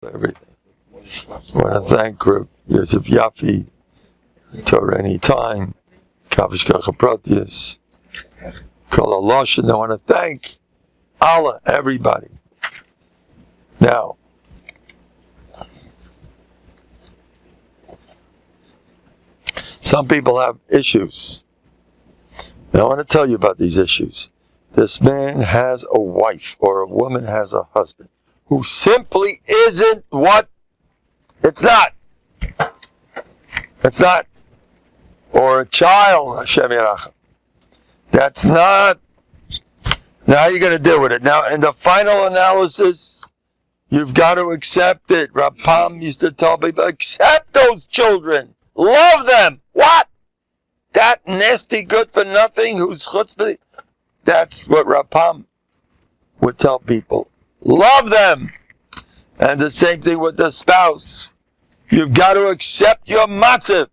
everything. I want to thank Yosef Yafi, Torah Anytime, Kavish Kachaprotius, Kol Aloshin. I want to thank Allah, everybody. Now, some people have issues. Now, I want to tell you about these issues. This man has a wife, or a woman has a husband, who simply isn't what it's not. It's not. Or a child, Hashem Yerachim. That's not. Now how are you going to deal with it? Now, in the final analysis, you've got to accept it. Rapam used to tell people, accept those children. Love them. What? That nasty good for nothing who's chutzpah. That's what Rapam would tell people. Love them. And the same thing with the spouse. You've got to accept your matziv.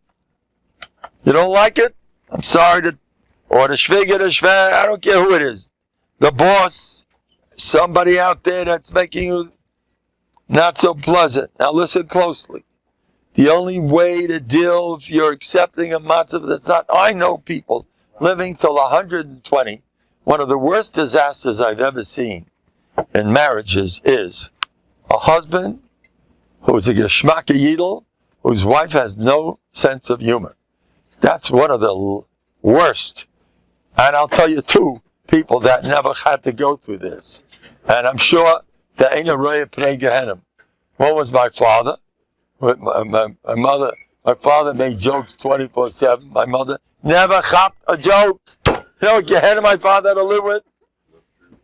You don't like it? I'm sorry to, or the shviga, I don't care who it is. The boss, somebody out there that's making you not so pleasant. Now listen closely. The only way to deal if you're accepting a matziv that's not, I know people living till 120. One of the worst disasters I've ever seen in marriages is a husband who's a geschmacke yidel, whose wife has no sense of humor. That's one of the worst. And I'll tell you two people that never had to go through this. And I'm sure there ain't a roya pnei Gehenim. One was my father. My mother, my father made jokes 24/7. My mother never chopped a joke. You know, Gehenna my father had to live with.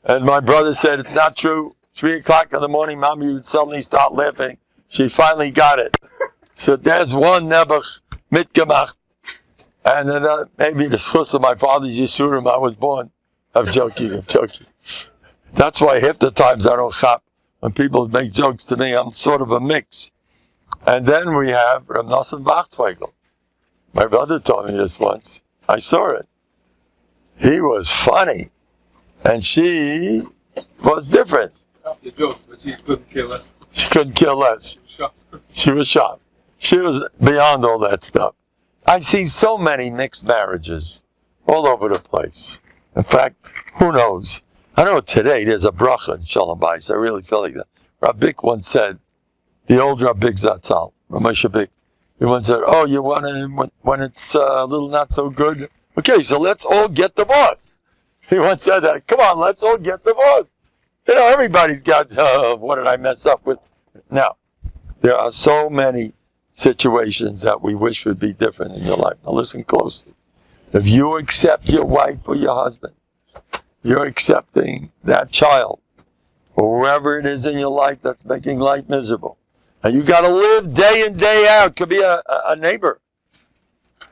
And my brother said, it's not true. 3 o'clock in the morning, Mommy would suddenly start laughing. She finally got it. So there's one nebuch mitgemacht. And then maybe the schus of my father's yisurim, I was born. I'm joking. That's why half the times I don't chop. When people make jokes to me, I'm sort of a mix. And then we have Reb Nosson Bachtweigel. My brother told me this once. I saw it. He was funny. And she was different. The jokes, but she couldn't care less. She couldn't care less. She was sharp. She was beyond all that stuff. I've seen so many mixed marriages all over the place. In fact, who knows? I know today there's a bracha in Shalom Bayis. I really feel like that. Rabbik once said, the old Rabbik Zatzal, Ramesh Rabbik, he once said, oh, you want to, when it's a little not so good? Okay, so let's all get divorced. He once said that. Come on, let's all get divorced. You know, everybody's got, what did I mess up with? Now, there are so many situations that we wish would be different in your life. Now listen closely. If you accept your wife or your husband, you're accepting that child, or whoever it is in your life that's making life miserable. And you got to live day in, day out. Could be a neighbor.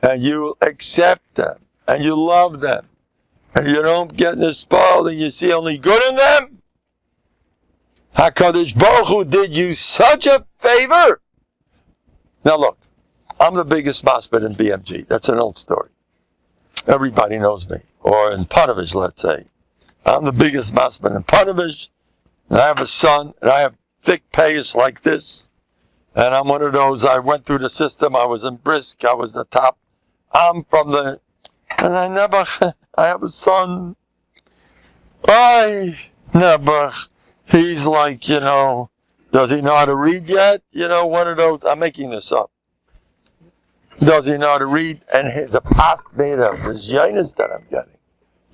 And you accept them, and you love them, and you don't get spoiled, and you see only good in them. HaKadosh Baruch Hu did you such a favor. Now look, I'm the biggest masbid in BMG. That's an old story. Everybody knows me. Or in Panovich, let's say. I'm the biggest masbid in Panovich, and I have a son, and I have thick payas like this. And I'm one of those, I went through the system, I was in Brisk, I was the top. I'm from the, and I have a son. He's like, does he know how to read yet? One of those, I'm making this up. Does he know how to read? And the past made of this yainus that I'm getting.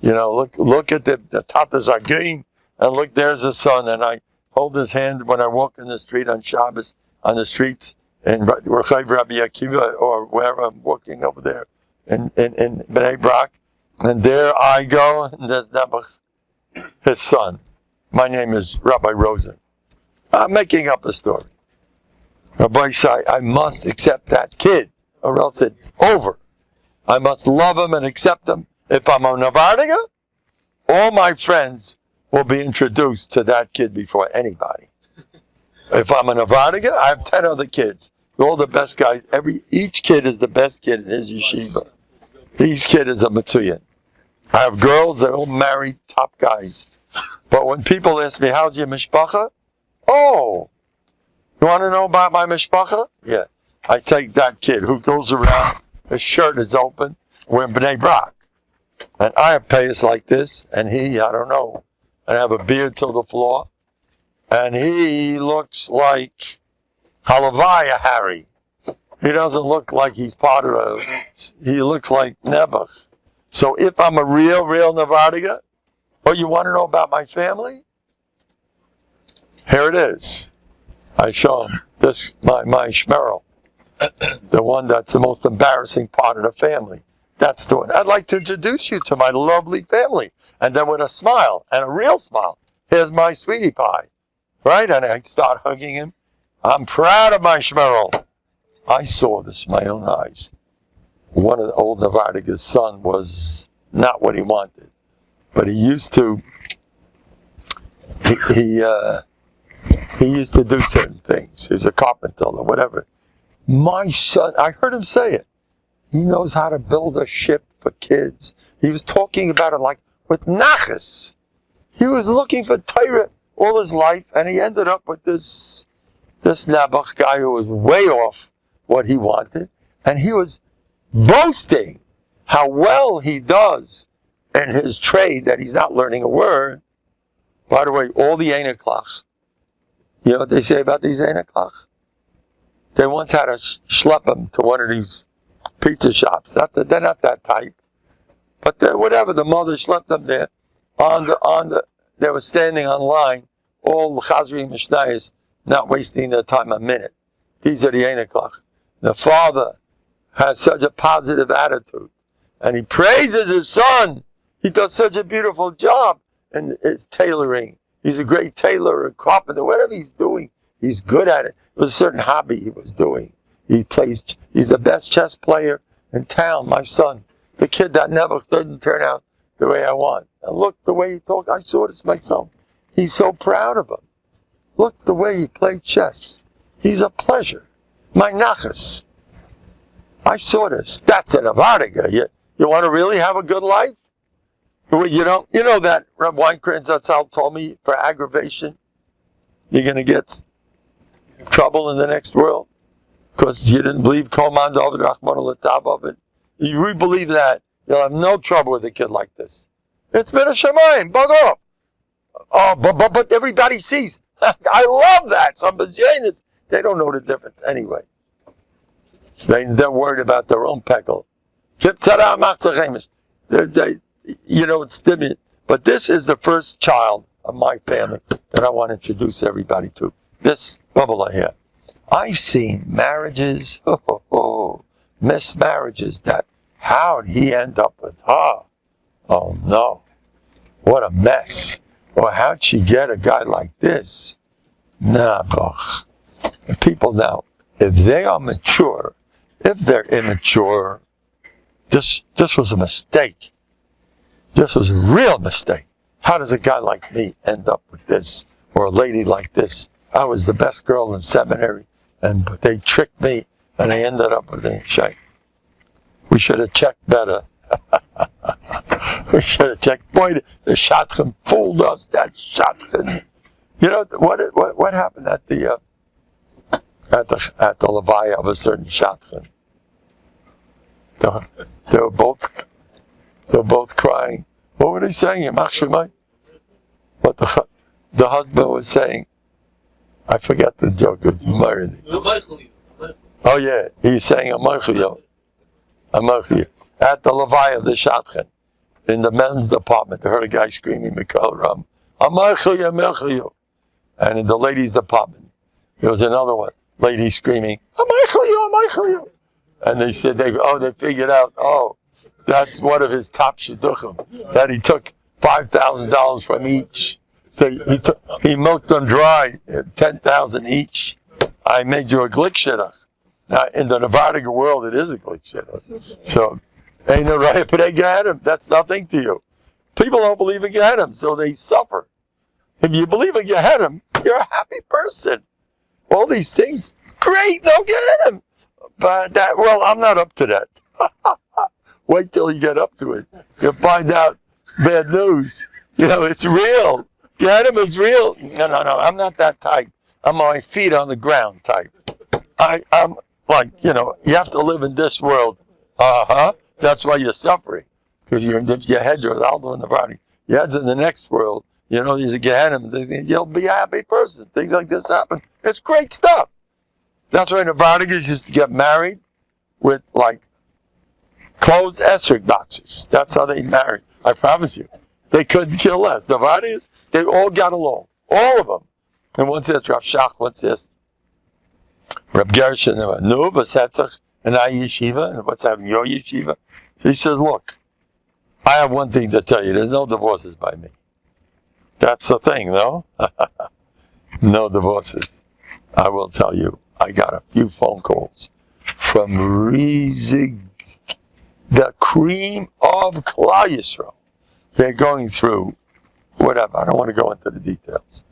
Look at the tatas agim, and look, there's his son, and I hold his hand when I walk in the street on Shabbos, on the streets in Rechav Rabbi Akiva, or wherever I'm walking over there in Bnei Brak, and there I go, and there's Nebuch, his son. My name is Rabbi Rosen. I'm making up a story. Rabbi said, I must accept that kid, or else it's over. I must love him and accept him. If I'm a Novandiga, all my friends will be introduced to that kid before anybody. If I'm a Novandiga, I have 10 other kids. They're all the best guys. Each kid is the best kid in his yeshiva. Each kid is a Matsuyan. I have girls, they're all married, top guys. But when people ask me, how's your mishpacha? Oh, You want to know about my mishpacha? Yeah. I take that kid who goes around, his shirt is open, wearing B'nai Brak. And I have payas like this, and he, I don't know, and I have a beard till the floor. And he looks like Halavaya Harry. He doesn't look like he's part of he looks like Nebuch. So if I'm a real Navadiga, or you want to know about my family? Here it is. I show him this, my shmerel. The one that's the most embarrassing part of the family. That's the one. I'd like to introduce you to my lovely family. And then with a smile, and a real smile, here's my sweetie pie. Right? And I start hugging him. I'm proud of my shmerel. I saw this with my own eyes. One of the old Navadiga's son was not what he wanted. But he used to, he used to do certain things. He was a carpenter or whatever. My son, I heard him say it. He knows how to build a ship for kids. He was talking about it like with nachas. He was looking for Torah all his life, and he ended up with this Nebuch guy who was way off what he wanted, and he was boasting how well he does in his trade that he's not learning a word. By the way, all the Einaklach, you know what they say about these Einaklach? They once had to schlep them to one of these pizza shops. They're not that type, but whatever. The mother schlepped them there. They were standing on line. All the Chazri Mishnayos not wasting their time a minute. These are the Einaklach. The father has such a positive attitude, and he praises his son. He does such a beautiful job in his tailoring. He's a great tailor, a carpenter, whatever he's doing, he's good at it. It was a certain hobby he was doing. He's the best chess player in town, my son. The kid that never didn't turn out the way I want. And look the way he talked. I saw this myself. He's so proud of him. Look the way he played chess. He's a pleasure. My nachas. I saw this. That's an avadiga. You want to really have a good life? You know that Reb Weinkrantz Zatzal told me for aggravation, you're going to get trouble in the next world because you didn't believe Kol Man David Rachman L'Tav of it. If you really believe that, you'll have no trouble with a kid like this. It's been a shemayim, bug off. Oh, but everybody sees. I love that. Some bazyanis, they don't know the difference anyway. They're worried about their own peckle. It's different. But this is the first child of my family that I want to introduce everybody to. This bubble here. I've seen marriages, mismarriages that, how'd he end up with her? Oh no, what a mess. Or how'd she get a guy like this? Nah, boch. People now, if they are mature, if they're immature, this was a mistake. This was a real mistake. How does a guy like me end up with this? Or a lady like this? I was the best girl in seminary, and they tricked me, and I ended up with a shake. We should have checked better. We should have checked. Boy, the shotgun fooled us. That shotgun. You know what happened at the levaya of a certain shotgun? They were both crying. What were they saying? What the husband was saying? I forget the joke. It was married. Oh yeah, he's saying Amarchiyo. At the levaya of the shotgun, in the men's department, they heard a guy screaming Mikal Ram, Amarchiyo. And in the ladies' department, there was another lady screaming, Amarchiyo. And they said, they figured out, that's one of his top shidduchim, that he took $5,000 from each. He milked them dry, 10,000 each. I made you a glick shidduch. Now, in the Navadiga world, it is a glick shidduch. So, ain't no right, but they get him. That's nothing to you. People don't believe in Gehenim, so they suffer. If you believe in Gehenim, you're a happy person. All these things, great, no Gehenim. But I'm not up to that. Wait till you get up to it. You'll find out bad news. It's real. Gehenim is real. No, I'm not that type. I'm on my feet on the ground type. I'm like, you have to live in this world. That's why you're suffering. Because your head, you're out in the body. Your head's in the next world. There's a Gehenna. You'll be a happy person. Things like this happen. It's great stuff. That's why Novanicus used to get married with, like, closed esrog boxes. That's how they married. I promise you. They couldn't kill less. Novanicus, they all got along. All of them. And one says Rav Shach, one says Reb Gershon, no, Vasetzach, and I yeshiva, and what's happening, your yeshiva? So he says, look, I have one thing to tell you. There's no divorces by me. That's the thing, no? No divorces. I will tell you, I got a few phone calls from Rizig, the cream of Klal Yisrael. They're going through whatever. I don't want to go into the details.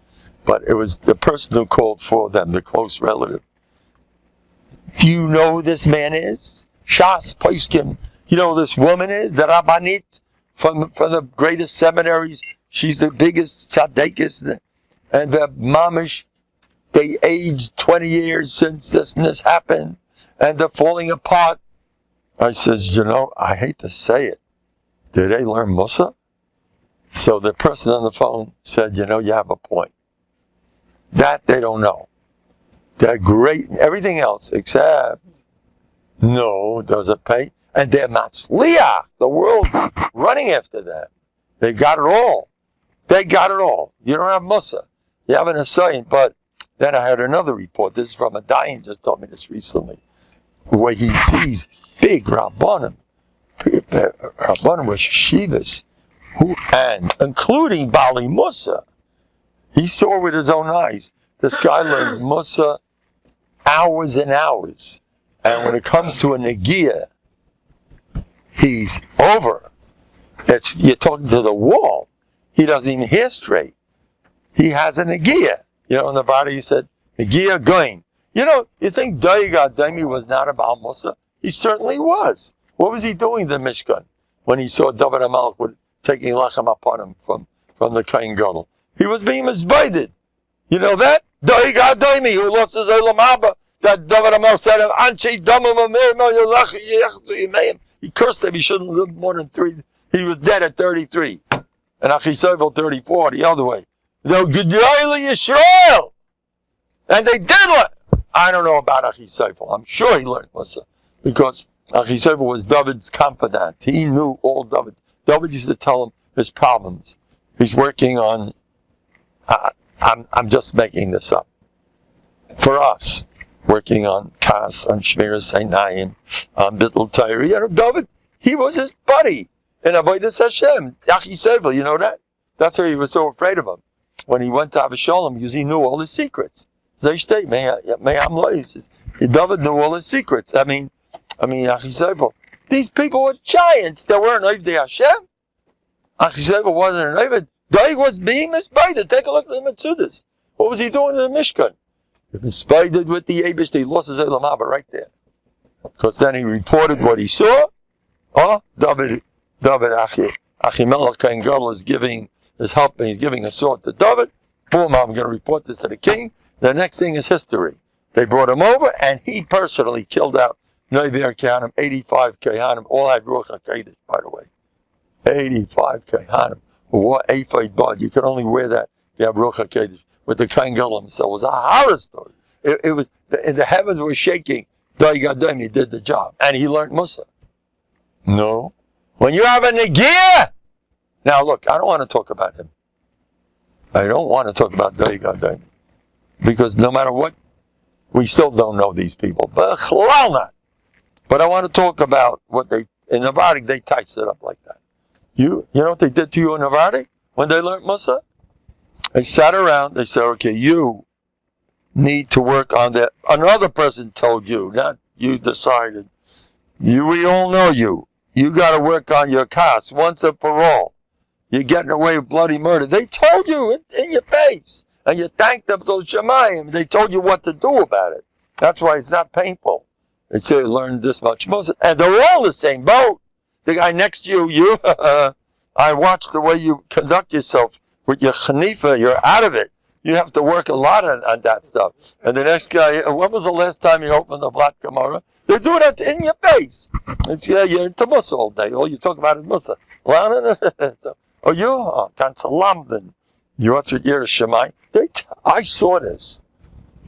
But it was the person who called for them, the close relative. Do you know who this man is? Shas Poiskim. You know who this woman is? The Rabbanit from the greatest seminaries. She's the biggest tzaddikus. And the mamish, they aged 20 years since this happened. And they're falling apart. I says, I hate to say it. Did they learn Musa? So the person on the phone said, you have a point. That they don't know. They're great in everything else except, no, does it pay? And they're matzliach. The world's running after them. They got it all. They got it all. You don't have Musa. You have an Asayin. But then I heard another report. This is from a Dayan, just told me this recently, where he sees big Rabbanim. Rabbanim were Shivas, and including Bali Musa. He saw with his own eyes. This guy learns Musa hours and hours. And when it comes to a Nagia, he's over. You're talking to the wall. He doesn't even hear straight. He has a Nagia. In the body he said, Nagia going. You think Dayiga Daimi was not about Musa? He certainly was. What was he doing in the Mishkan when he saw David HaMelech taking Lachem upon him from the Kain Gadol? He was being misguided. You know that? Dayiga Daimi, who lost his Olam Haba, that David HaMelech said, Anchi Damam Amir, he cursed him. He shouldn't live more than 3. He was dead at 33. And Achisayvel 34, the other way. Yisrael. And they did learn. I don't know about Achisayvel. I'm sure he learned Musa. Because Achisayvel was David's confidant. He knew all David. David used to tell him his problems. He's working on, I'm just making this up. For us, working on Kas, on Shmiras Einayim, on Bittul Torah. David, he was his buddy in Avodas Hashem. Achisayvel, you know that? That's why he was so afraid of him. When he went to Avshalom, because he knew all his secrets. David knew all his secrets. I mean, Achisayvel. These people were giants. They weren't Ovdei Hashem. Achisayvel wasn't an Oved. David was being misguided. Take a look at the Metzudas. What was he doing in the Mishkan? He misguided with the Abish. He lost his Olam Haba right there. Because then he reported what he saw. David Achimelech Kain Gadol is helping. He's giving a sword to David. Boom, I'm going to report this to the king. The next thing is history. They brought him over, and he personally killed out Nevi'er Kehanim, 85 Kehanim, all had Ruach HaKodesh, by the way. 85 Kehanim. What Ephod Bud, you can only wear that if you have Ruach HaKodesh. With the Kain Gadol himself, it was a horror story. It was, the heavens were shaking. Dayigadam, he did the job. And he learned Musa. No. When you have a Nagia, now look, I don't want to talk about him. I don't want to talk about Dayigadam. Because no matter what, we still don't know these people. But not. But I want to talk about what in Novanicus, they touched it up like that. You know what they did to you in Novanicus when they learned Musa? They sat around, they said, okay, you need to work on that. Another person told you, not you decided. We all know you. You got to work on your kas once and for all. You're getting away with bloody murder. They told you in your face. And you thanked them to Shemayim. They told you what to do about it. That's why it's not painful. They say, learn this much. And they're all in the same boat. The guy next to you, I watched the way you conduct yourself with your chanifa. You're out of it. You have to work a lot on that stuff. And the next guy, when was the last time you opened the Black Gemara? They're doing it in your face. It's, yeah, you're into Musa all day. All you talk about is Musa. Oh, you? Oh, Kan Salam, then. You want to hear Shemai? I saw this.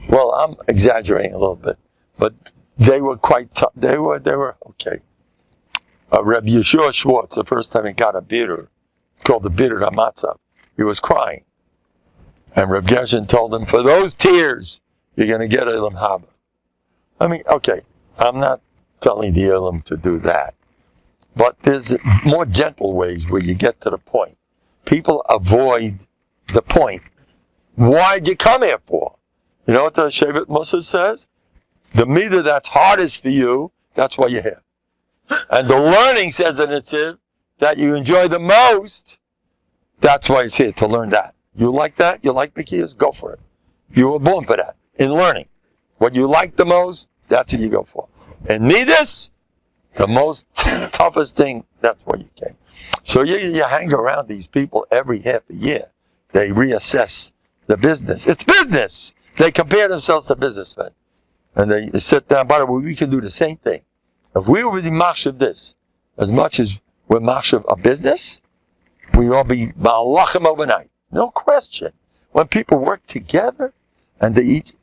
Well, I'm exaggerating a little bit. But they were quite tough. They were okay. Rabbi Yeshua Schwartz, the first time he got a bitter, called the bitter Hamatzah, he was crying. And Reb Gershon told him, for those tears, you're going to get Elam Haba. I mean, okay, I'm not telling the Elam to do that. But there's more gentle ways where you get to the point. People avoid the point. Why'd you come here for? You know what the Shevet Musa says? The midah that's hardest for you, that's why you're here. And the learning says that it's it, that you enjoy the most, that's why it's here, to learn that. You like that? You like Bikiyas? Go for it. You were born for that. In learning. What you like the most, that's what you go for. And midas, the most toughest thing, that's what you came. So you hang around these people every half a year. They reassess the business. It's business! They compare themselves to businessmen. And they sit down, by the way, we can do the same thing. If we were the machshav this, as much as we're machshav a business, we all be malachim overnight. No question. When people work together, and there used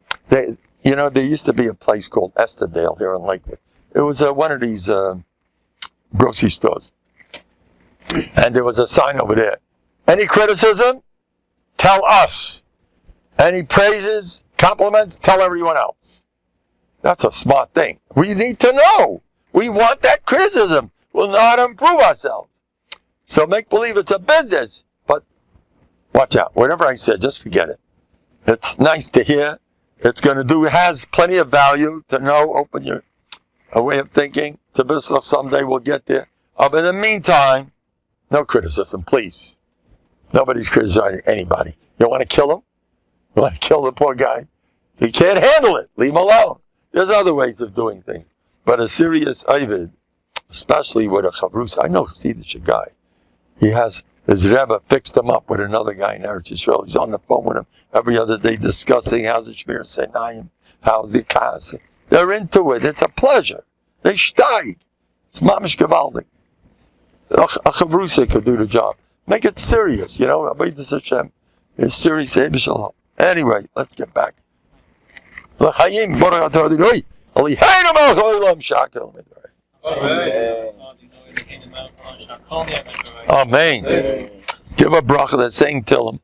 to be a place called Esterdale here in Lakewood. It was one of these grocery stores. And there was a sign over there. Any criticism? Tell us. Any praises, compliments, tell everyone else. That's a smart thing. We need to know. We want that criticism. We'll know how to improve ourselves. So make believe it's a business. But watch out. Whatever I said, just forget it. It's nice to hear. It's going to has plenty of value to know, open your a way of thinking. To business someday we'll get there. But in the meantime, no criticism, please. Nobody's criticizing anybody. You want to kill him? You want to kill the poor guy? He can't handle it. Leave him alone. There's other ways of doing things. But a serious Ovid, especially with a chavrus, I know Chassidish guy. He has, his Rebbe fixed him up with another guy in Eretz Yisrael. He's on the phone with him every other day discussing how's the Shmir Senayim, how's the Kas. They're into it. It's a pleasure. They steig. It's mamish gevaldik. A chavrusa could do the job. Make it serious, you know. Hashem. It's serious. Anyway, let's get back. Amen. Give a bracha that's saying Tillim.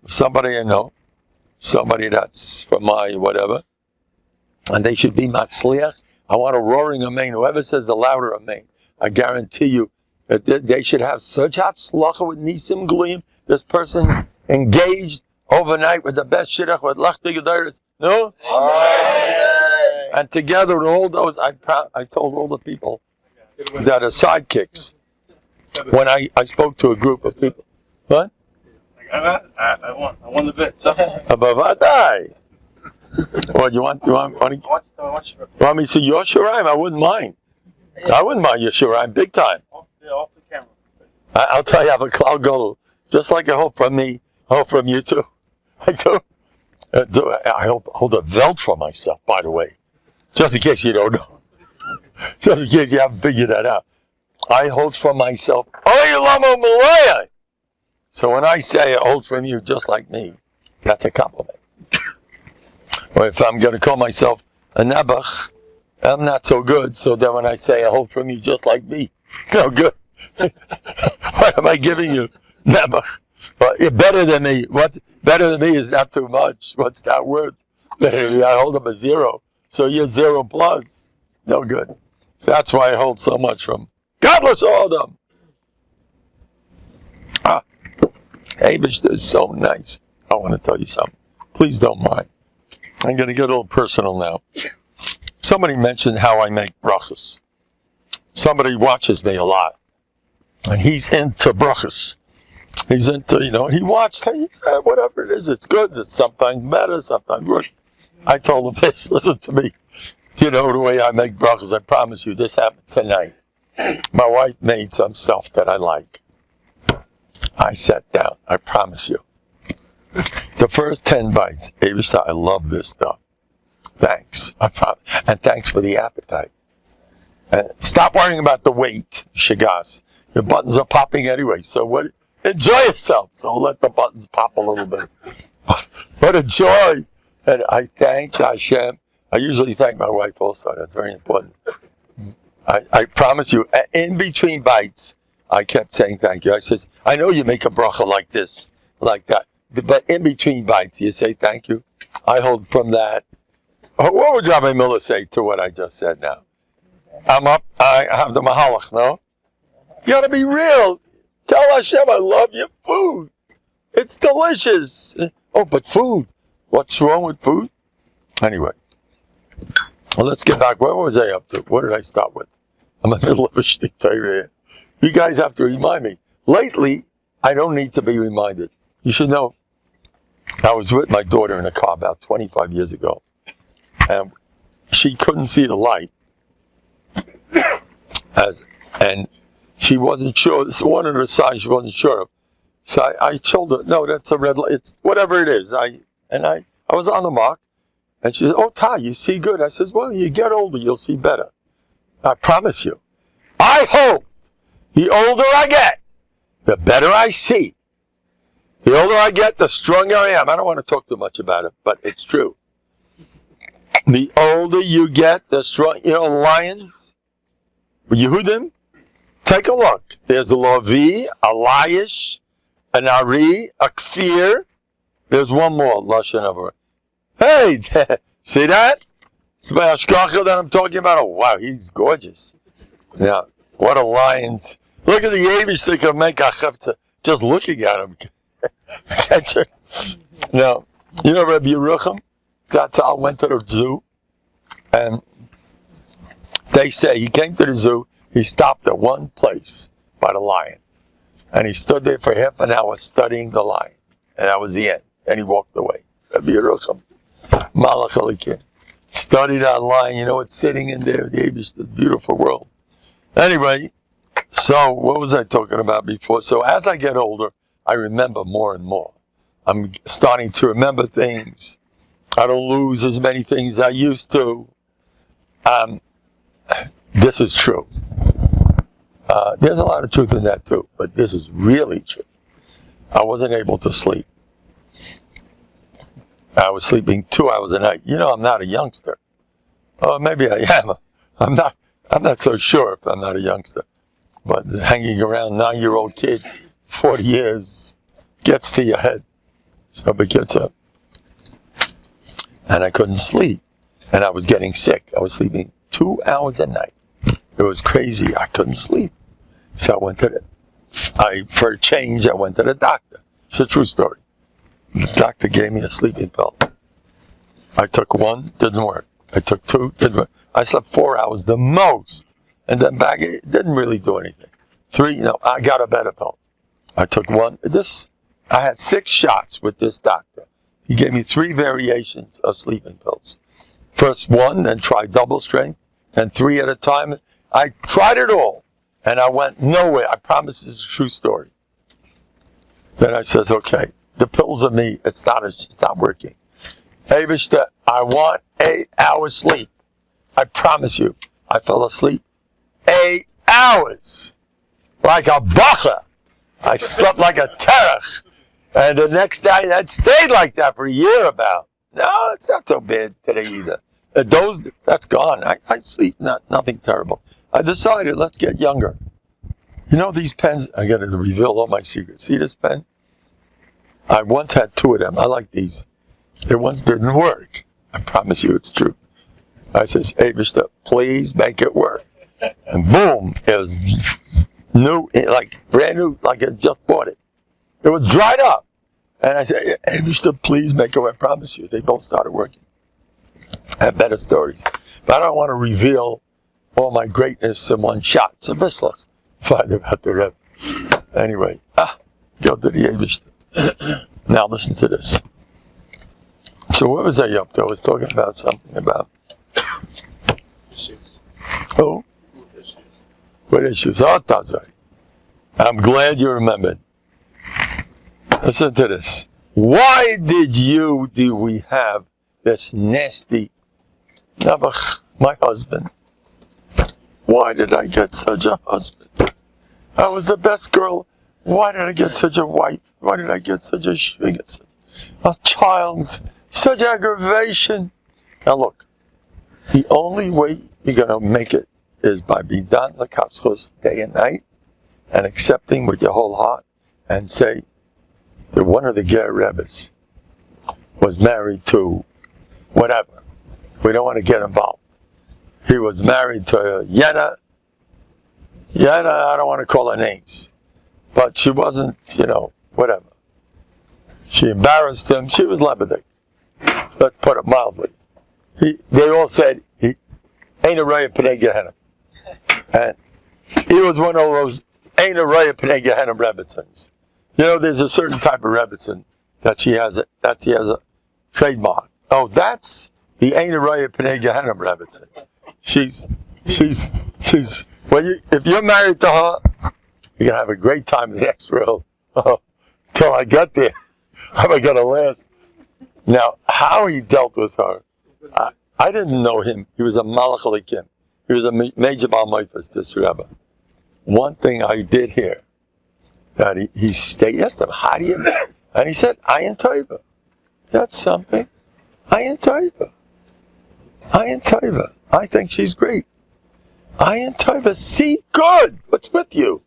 Somebody I know. Somebody that's from my whatever. And they should be matzliach. I want a roaring amen. Whoever says the louder amen, I guarantee you that they should have such hatzlacha with nisim gleim. This person engaged overnight with the best shidduch with lachti gedaris. No? Amen. And together with all those, I told all the people that are sidekicks. When I spoke to a group of people. What? I won the bet. Abavadai. Well, you want me to see your shiraim? I wouldn't mind. I wouldn't mind your shiraim, big time. Off the camera. I'll tell you, I have a cloud goal, just like I hope from me, I hope from you too. I do. I hold a belt for myself, by the way, just in case you don't know. Just in case you haven't figured that out. I hold for myself. So when I say I hold from you just like me, that's a compliment. Or if I'm going to call myself a Nebuch, I'm not so good. So then when I say I hold from you just like me, it's no good. What am I giving you? Nebuch. Well, you're better than me. What better than me is not too much. What's that word? Better than me. I hold up a 0. So you're 0 plus. No good. So that's why I hold so much from godless Adam. Abish is so nice. I want to tell you something. Please don't mind. I'm going to get a little personal now. Somebody mentioned how I make brachas. Somebody watches me a lot. And he's into brachas. He's into, he watched, he said, whatever it is, it's good. It's sometimes better, sometimes worse. I told him this, listen to me. You know the way I make brachas, I promise you, this happened tonight. My wife made some stuff that I like. I sat down, I promise you. The first 10 bites, I love this stuff. Thanks. And thanks for the appetite. And stop worrying about the weight, Shagas. Your buttons are popping anyway, so what? Enjoy yourself. So let the buttons pop a little bit. What a joy. And I thank Hashem. I usually thank my wife also. That's very important. I promise you, in between bites, I kept saying thank you. I says, I know you make a bracha like this, like that. But in between bites, you say thank you. I hold from that. What would Rabbi Miller say to what I just said now? I'm up, I have the mahalach, no? You gotta be real. Tell Hashem I love your food. It's delicious. Oh, but food. What's wrong with food? Anyway. Well, let's get back. What was I up to? What did I start with? I'm in the middle of a shtick here. You guys have to remind me. Lately, I don't need to be reminded. You should know. I was with my daughter in a car about 25 years ago. And she couldn't see the light. And she wasn't sure. It's one of the signs she wasn't sure of. So I told her, no, that's a red light. It's whatever it is. I was on the mark. And she said, oh, Ty, you see good. I says, well, you get older, you'll see better. I promise you. I hope the older I get, the better I see. The older I get, the stronger I am. I don't want to talk too much about it, but it's true. The older you get, the stronger. You know, lions, Yehudim, take a look. There's a Lavi, a Laish, an Ari, a Kfir. There's one more, Lashon Hara. Hey, see that? It's my Ashkacha that I'm talking about. Oh, wow, he's gorgeous. Now, what a lion. Look at the Abish they can make a chefta just looking at him. Now, you know Rabbi Yerucham? Zatzal went to the zoo, and they say he came to the zoo, he stopped at one place by the lion, and he stood there for half an hour studying the lion, and that was the end, and he walked away. Rabbi Yerucham, Malach Alikim, studied that lion, you know, it's sitting in there, the Abish, this beautiful world. Anyway, so what was I talking about before? So as I get older, I remember more and more. I'm starting to remember things. I don't lose as many things as I used to. This is true. There's a lot of truth in that too, but this is really true. I wasn't able to sleep. I was sleeping 2 hours a night. You know, I'm not a youngster. Oh, maybe I am. I'm not so sure if I'm not a youngster. But hanging around 9-year-old kids, 40 years, gets to your head. So it gets up. And I couldn't sleep. And I was getting sick. I was sleeping 2 hours a night. It was crazy. I couldn't sleep. So I went to for a change, I went to the doctor. It's a true story. The doctor gave me a sleeping pill. I took one, didn't work. I took two, didn't work. I slept 4 hours the most. And then back, it didn't really do anything. 3, I got a better pill. I took one. I had 6 shots with this doctor. He gave me 3 variations of sleeping pills. First one, then tried double strength, and 3 at a time. I tried it all, and I went nowhere. I promise this is a true story. Then I says, okay, the pills are me. It's not working. Avishta, I want 8 hours sleep. I promise you. I fell asleep 8 hours. Like a bacha. I slept like a terach. And the next day, that stayed like that for a year about. No, it's not so bad today either. That's gone. I sleep, nothing terrible. I decided, let's get younger. You know these pens, I got to reveal all my secrets. See this pen? I once had 2 of them. I like these. They once didn't work. I promise you it's true. I says, hey, Mr., please make it work. And boom, it was new, like brand new, like I just bought it. It was dried up. And I said, hey, Mr., please make it work. I promise you. They both started working. I have better stories. But I don't want to reveal all my greatness in one shot. It's a bislach. Find about the Rebbe. Anyway, go to the Eibishter. Now listen to this. So what was I up to? I was talking about something about... Oh? What issues? Oh, Tazai. I'm glad you remembered. Listen to this. why do we have this nasty, my husband? Why did I get such a husband? I was the best girl. Why did I get such a wife? Why did I get such a child? Such aggravation. Now look, the only way you're going to make it is by being done l'kapschus day and night and accepting with your whole heart and say that one of the Ger Rebbes was married to whatever. We don't want to get involved. He was married to Yena, I don't want to call her names, but she wasn't, whatever. She embarrassed him. She was Lebedik. Let's put it mildly. They all said, ain't a raya p'nei Gehenna. And he was one of those ain't a raya p'nei Gehenna Rebbitzins. There's a certain type of Rebbitzin that he has a trademark. Oh, that's the ain't a raya p'nei Gehenna Rebbitzin. She's if you're married to her, you're gonna have a great time in the next world. Till I get there, how am I gonna last? Now, how he dealt with her, I didn't know him. He was a Malach Alikim. He was a major Baal Moifas, this Rebbe. One thing I did hear, that he asked him, how do you know? And he said, Ayin Tova. That's something. Ayin Tova. Ayin Tova. I think she's great. Ayin Tova. See good. What's with you?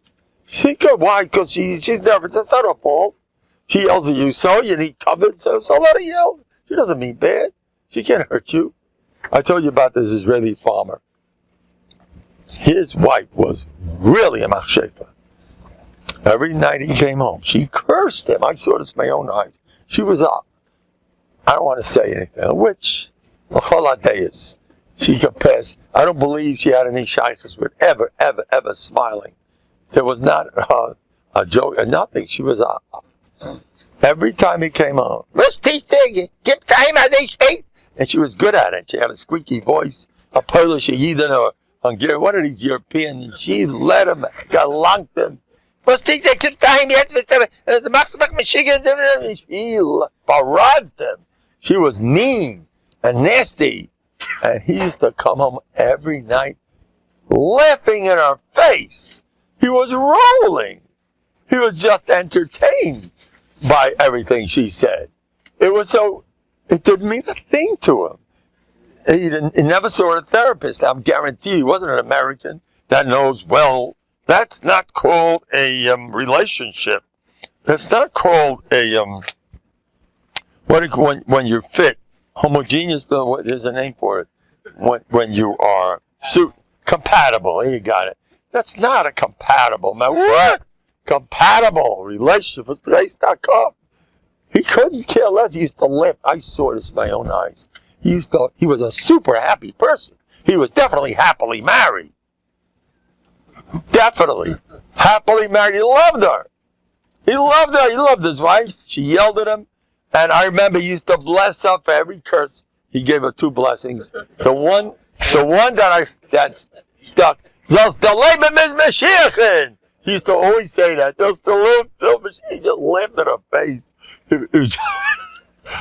See good. Why? Because she's nervous. That's not her fault. She yells at you, so you need covered, so let her yell. She doesn't mean bad. She can't hurt you. I told you about this Israeli farmer. His wife was really a machshefa. Every night he came home, she cursed him. I saw this with my own eyes. She was I don't want to say anything, a witch. She could pass. I don't believe she had any shaykhs with ever smiling. There was not a joke, nothing. She was every time he came home, and she was good at it. She had a squeaky voice, a Polish, a Yidden, or Hungarian, one of these European. She let him, galanged him. She barraged him. She was mean and nasty. And he used to come home every night laughing in her face. He was rolling. He was just entertained by everything she said. It didn't mean a thing to him. He never saw a therapist. I'm guaranteed he wasn't an American that knows, well, that's not called a relationship. That's not called a, when you're fit, homogeneous, there's a name for it. When you are compatible, you got it. That's not a compatible, man. What? Compatible relationship was place.com. He couldn't care less. He used to laugh. I saw this with my own eyes. He was a super happy person. He was definitely happily married. Definitely. Happily married. He loved her. He loved her. He loved his wife. She yelled at him. And I remember he used to bless her for every curse. He gave her 2 blessings. The one that stuck. He used to always say that. He just laughed at her face.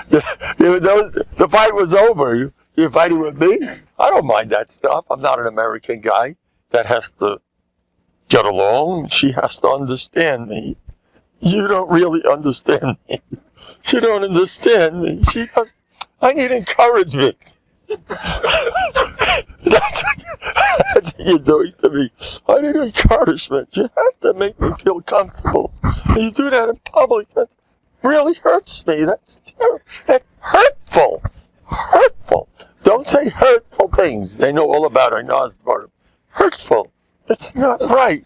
The fight was over. You're fighting with me? I don't mind that stuff. I'm not an American guy that has to get along. She has to understand me. You don't really understand me. She don't understand me. She doesn't. I need encouragement. That's what you're doing to me. I need encouragement. You have to make me feel comfortable. And you do that in public. That really hurts me. That's terrible. That's hurtful. Hurtful. Don't say hurtful things. They know all about it. Hurtful. It's not right.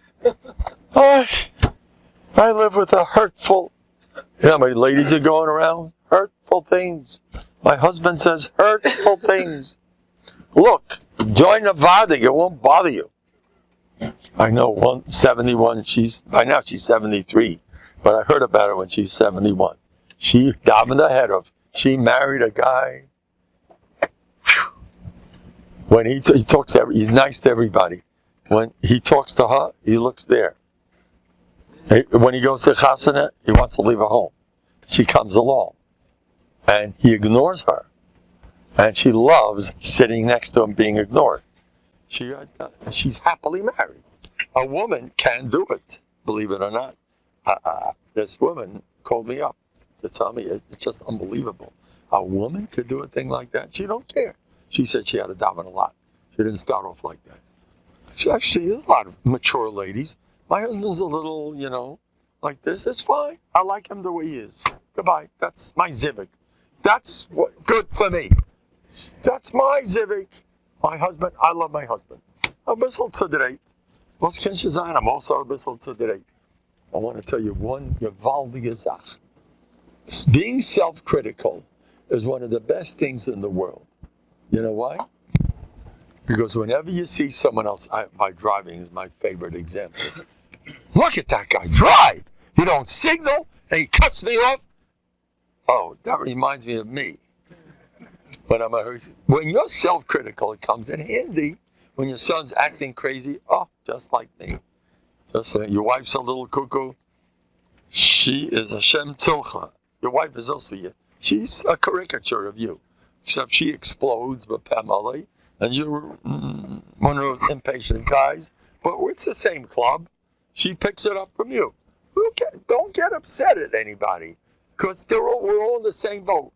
I live with a hurtful. You know how many ladies are going around? Hurtful things. My husband says hurtful things. Look, join Novhardok. It won't bother you. I know 171. By now she's 73. But I heard about her when she's 71. She davened ahead of. She married a guy. When he talks to he's nice to everybody. When he talks to her, he looks there. When he goes to Chasana, he wants to leave her home. she comes along, and he ignores her, and she loves sitting next to him being ignored. She's happily married. A woman can do it, believe it or not. This woman called me up to tell me it's just unbelievable. A woman could do a thing like that. She don't care. She said she had to daven a lot. She didn't start off like that. I've seen a lot of mature ladies. My husband's a little, like this. It's fine. I like him the way he is. Goodbye. That's my zivik. That's good for me. That's my zivik. My husband, I love my husband. A bissel tzedreit. Was kennst du sein? I'm also a bissel tzedreit. I want to tell you one gewaltige Sache. Being self-critical is one of the best things in the world. You know why? Because whenever you see someone else, my driving is my favorite example. Look at that guy drive. He don't signal and he cuts me off. Oh, that reminds me of me. When you're self-critical, it comes in handy. When your son's acting crazy, just like me. Just like your wife's a little cuckoo. She is a Shem Tzilcha. Your wife is also you. She's a caricature of you. Except she explodes with Pamela, and you're one of those impatient guys. But it's the same club. She picks it up from you. Don't get upset at anybody, because we're all in the same boat.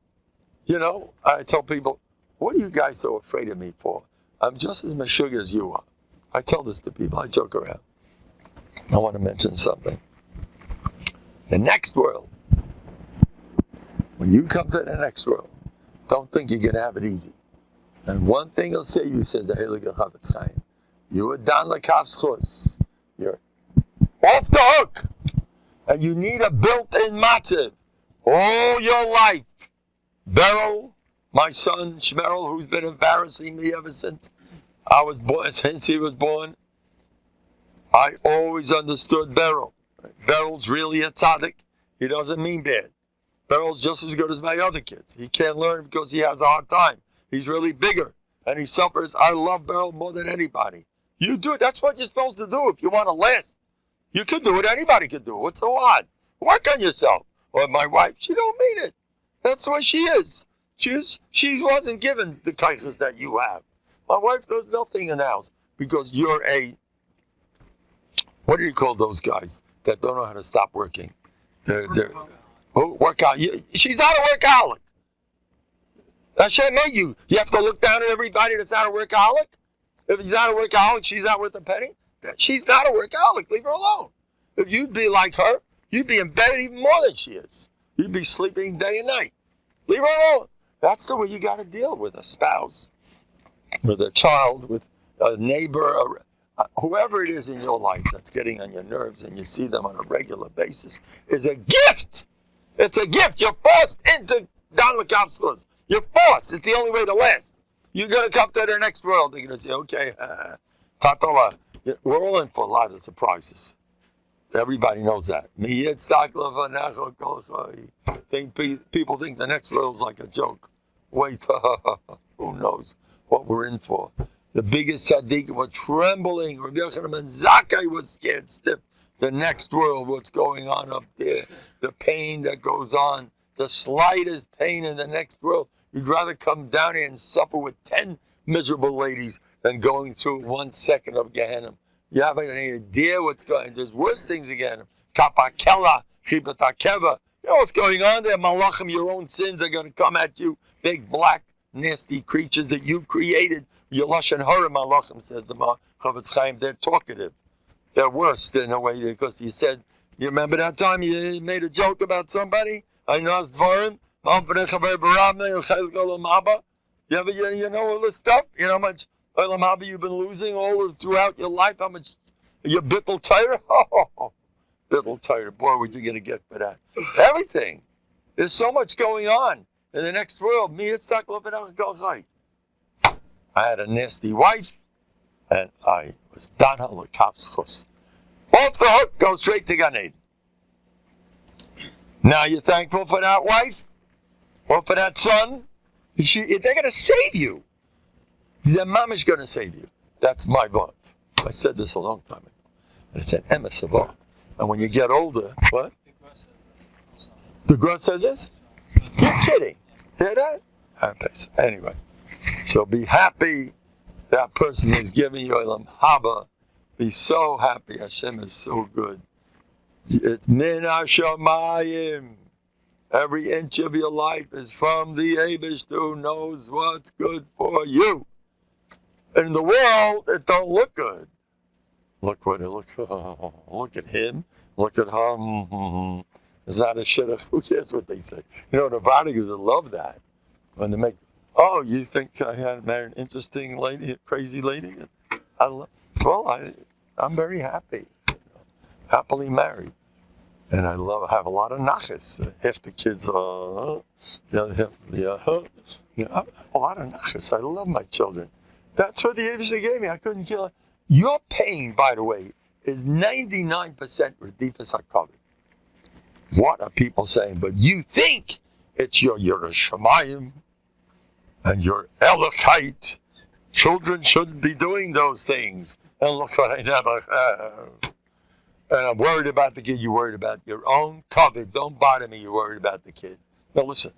I tell people, what are you guys so afraid of me for? I'm just as meshug as you are. I tell this to people. I joke around. I want to mention something. The next world. When you come to the next world, don't think you're going to have it easy. And one thing he'll say to you, says the Heilige Chavetz Chaim, you are dan l'kavschus. You're off the hook. And you need a built-in matziv all your life. Beryl, my son Shmerel, who's been embarrassing me ever since I was born, since he was born, I always understood Beryl. Beryl's really a tzaddik. He doesn't mean bad. Beryl's just as good as my other kids. He can't learn because he has a hard time. He's really bigger, and he suffers. I love Beryl more than anybody. You do it. That's what you're supposed to do if you want to last. You can do it. Anybody can do it. What's so hard? Work on yourself. Or my wife, she don't mean it. That's the way she is. She wasn't given the kaiches that you have. My wife does nothing in the house because you're what do you call those guys that don't know how to stop working? They're workout. She's not a workaholic. Hashem made you. You have to look down at everybody that's not a workaholic. If he's not a workaholic, she's not worth a penny. She's not a workaholic. Leave her alone. If you'd be like her, you'd be in bed even more than she is. You'd be sleeping day and night. Leave her alone. That's the way you got to deal with a spouse, with a child, with a neighbor, whoever it is in your life that's getting on your nerves and you see them on a regular basis is a gift. It's a gift. You're forced into Dan L'Kavschus. You're forced. It's the only way to last. You're going to come to the next world. They're going to say, okay, Tatala. We're all in for a lot of surprises. Everybody knows that. People think the next world is like a joke. Wait, who knows what we're in for? The biggest tzaddik were trembling. Rabbi Yochanan and Zakkai was scared stiff. The next world, what's going on up there, the pain that goes on, the slightest pain in the next world. You'd rather come down here and suffer with 10 miserable ladies than going through 1 second of Gehenna. You haven't any idea what's going on. There's worse things in Gehenna. Kapakela, Chibatakeva. You know what's going on there? Malachim, your own sins are going to come at you. Big, black, nasty creatures that you created. Your Lashon Hara, Malachim, says the Chavetz Chaim. They're talkative. They're worse in a way because you said, you remember that time you made a joke about somebody? I know Dvarim. You know all this stuff? You know how much Olam Haba you've been losing all throughout your life? How much you're bittul tired? Oh, bittul tired. Boy, what you going to get for that? Everything. There's so much going on in the next world. I had a nasty wife, and I was dana l'kavschus. Off the hook, go straight to Gan Eden. Now you're thankful for that wife? Or for that son? They're going to save you. The mom is going to save you. That's my bond. I said this a long time ago. And it's an emes of art. And when you get older, what? The The girl says this? You're kidding. Hear that? Okay, so anyway, so be happy that person is giving you Olam Haba. Be so happy. Hashem is so good. It's min hashamayim. Every inch of your life is from the Abish who knows what's good for you. In the world, it don't look good. Look at him. Look at her. It's not a shidduch. Who cares what they say? You know, the Vatican would love that. When they make, oh, you think I had married an interesting lady, a crazy lady? I'm very happy. You know, happily married. And I have a lot of nachas. Half the kids are, the other half, I have a lot of nachas. I love my children. That's what the Abish gave me. I couldn't kill it. Your pain, by the way, is 99% Radifas HaKavod. What are people saying? But you think it's your Yerushalayim and your Elokite. Children shouldn't be doing those things. And look what I never have. And I'm worried about the kid. You're worried about your own covet. Don't bother me. You're worried about the kid. Now listen.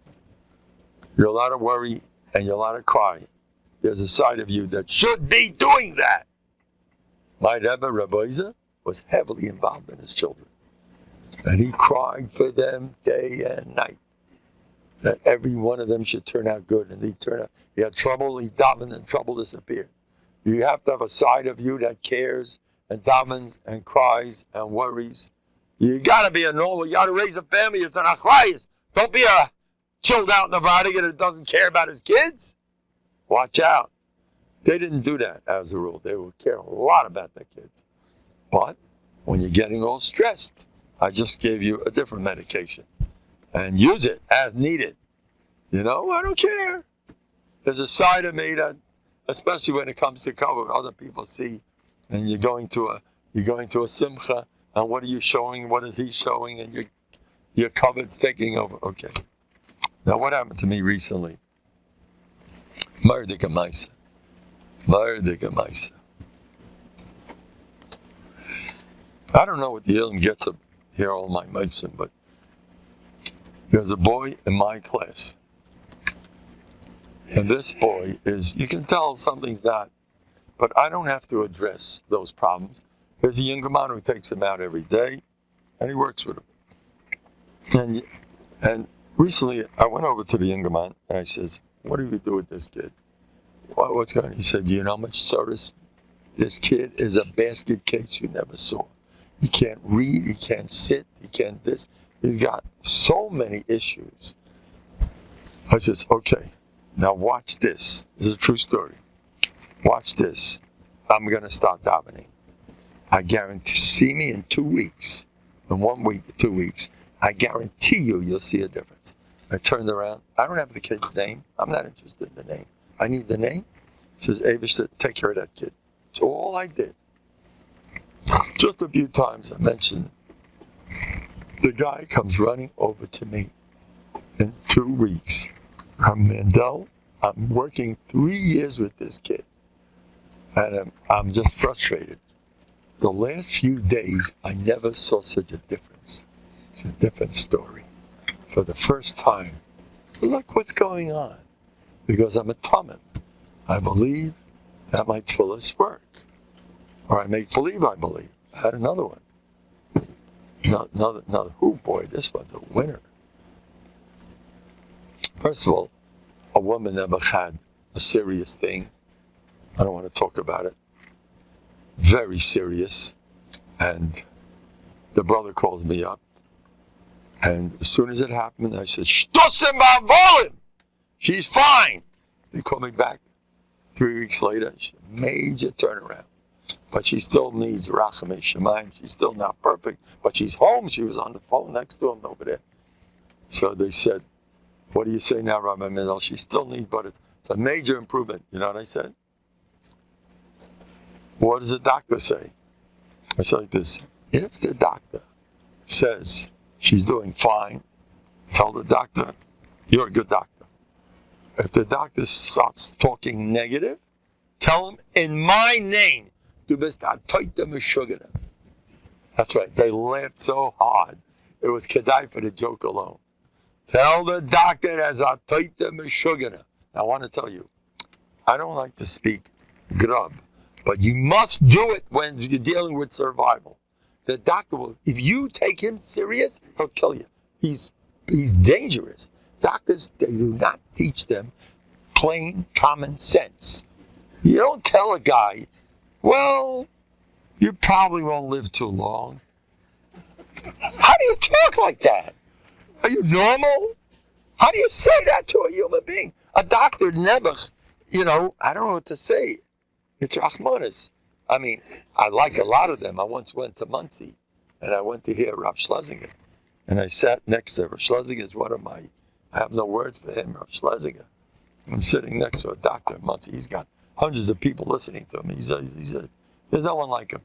You're allowed to worry and you're allowed to cry. There's a side of you that should be doing that. My Rebbe, Rabbi Isa, was heavily involved in his children. And he cried for them day and night. That every one of them should turn out good. And he had trouble, he davened, and trouble disappeared. You have to have a side of you that cares and davens and cries and worries. You gotta be a normal, you gotta raise a family. It's an achrayus. Don't be a chilled out Nevada that doesn't care about his kids. Watch out. They didn't do that as a rule. They would care a lot about their kids. But when you're getting all stressed, I just gave you a different medication. And use it as needed. You know, I don't care. There's a side of me that, especially when it comes to cover, other people see, and you're going to a simcha, and what are you showing? What is he showing? And your covet's taking over. Okay. Now, what happened to me recently? Mardika Maisa. I don't know what the Ilm gets up here, all my medicine, but there's a boy in my class. And this boy is, you can tell something's not, but I don't have to address those problems. There's a younger man who takes him out every day, and he works with him. And recently, I went over to the younger man, and I says, what do we do with this kid? What's going on? He said, you know how much service? This kid is a basket case you never saw. He can't read, he can't sit, he can't this. He's got so many issues. I says, okay, now watch this. This is a true story. Watch this. I'm going to start davening. I guarantee, see me in 2 weeks. In 1 week, 2 weeks. I guarantee you'll see a difference. I turned around. I don't have the kid's name. I'm not interested in the name. I need the name. He says, Avish, take care of that kid. So all I did, just a few times I mentioned, the guy comes running over to me in 2 weeks. I'm Mendel. I'm working 3 years with this kid. And I'm just frustrated. The last few days, I never saw such a difference. It's a different story. For the first time, look what's going on. Because I'm a Tommen. I believe that my tefillahs work. Or I make believe I believe. I had another one. Another, oh boy, this one's a winner. First of all, a woman never had a serious thing. I don't want to talk about it. Very serious. And the brother calls me up. And as soon as it happened, I said, Shtosim ba'avolim! She's fine. They call me back 3 weeks later. Major turnaround. But she still needs Rachamei Shemaim. She's still not perfect. But she's home. She was on the phone next to him over there. So they said, what do you say now, Rabbi Mendel? She still needs, but it's a major improvement. You know what I said? What does the doctor say? I said like this. If the doctor says she's doing fine, tell the doctor, you're a good doctor. If the doctor starts talking negative, tell him, in my name, that's right. They laughed so hard. It was kedai for the joke alone. Tell the doctor as a toita meshugana. I want to tell you, I don't like to speak grub, but you must do it when you're dealing with survival. The doctor will, if you take him serious, he'll kill you. He's dangerous. Doctors, they do not teach them plain common sense. You don't tell a guy, well, you probably won't live too long. How do you talk like that? Are you normal? How do you say that to a human being? A doctor never, I don't know what to say. It's Rahmanis. I mean, I like a lot of them. I once went to Muncie, and I went to hear Rav Schlesinger. And I sat next to Rav Schlesinger. Is one of my, I have no words for him, Rav Schlesinger. I'm sitting next to a doctor in Muncie. He's got hundreds of people listening to him. There's no one like him.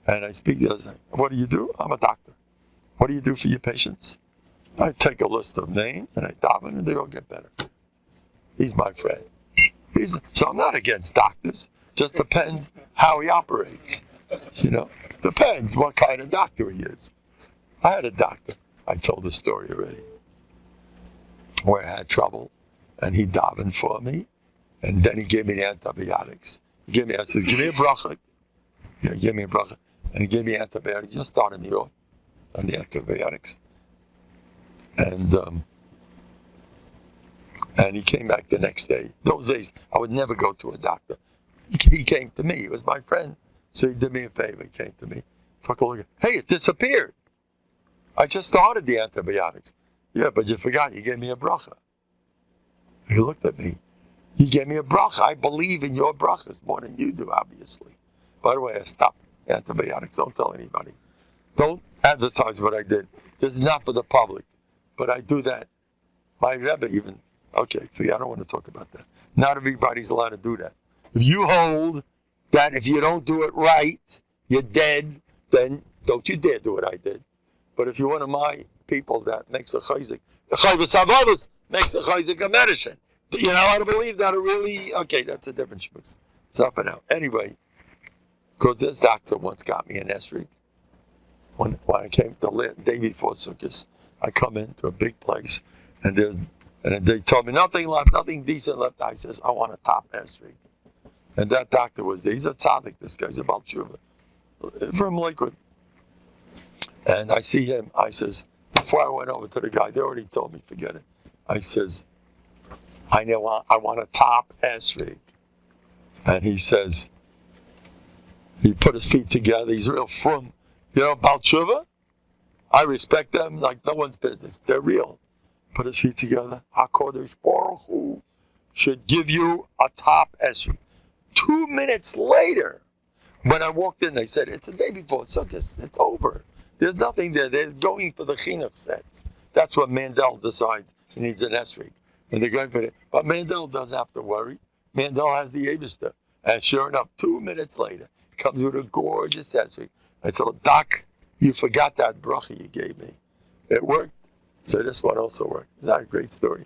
And I speak, he goes, what do you do? I'm a doctor. What do you do for your patients? I take a list of names, and I daven, and they all get better. He's my friend. So I'm not against doctors. Just depends how he operates. Depends what kind of doctor he is. I had a doctor, I told the story already, where I had trouble, and he davened for me, and then he gave me the antibiotics. I said, give me a bracha. Yeah, give me a bracha. And he gave me antibiotics, just started me off on the antibiotics. And he came back the next day. Those days, I would never go to a doctor. He came to me. He was my friend. So he did me a favor. He came to me. Took a look at, hey, it disappeared. I just started the antibiotics. Yeah, but you forgot. You gave me a bracha. He looked at me. You gave me a bracha. I believe in your brachas more than you do, obviously. By the way, I stopped antibiotics. Don't tell anybody. Don't advertise what I did. This is not for the public. But I do that. My Rebbe even, okay, I don't want to talk about that. Not everybody's allowed to do that. If you hold that if you don't do it right, you're dead, then don't you dare do what I did. But if you're one of my people that makes a chayzik, the chayvus havavus makes a chayzik a medicine. I don't believe that really, okay, that's a different shmuz. It's up and out. Anyway, because this doctor once got me an esrig. When I came the day before Sukkot, I come into a big place, and they told me nothing left, nothing decent left. I says, I want a top esrig. And that doctor was there. He's a tzaddik, this guy's a Balchuva, from Mlikuod. And I see him, I says, before I went over to the guy, they already told me, forget it. I says, I want a top esrig. And he says, he put his feet together, he's real frum. Balchuva, I respect them like no one's business. They're real. Put his feet together. HaKodesh Baruch Hu should give you a top esrig. 2 minutes later, when I walked in, they said, it's the day before Sukkot. It's over. There's nothing there. They're going for the chinuch sets. That's what Mendel decides. He needs an esrig. And they're going for it. But Mendel doesn't have to worry. Mendel has the Eibishter. And sure enough, 2 minutes later, he comes with a gorgeous esrig. I said, Doc, you forgot that bracha you gave me. It worked. So this one also worked. Is that a great story?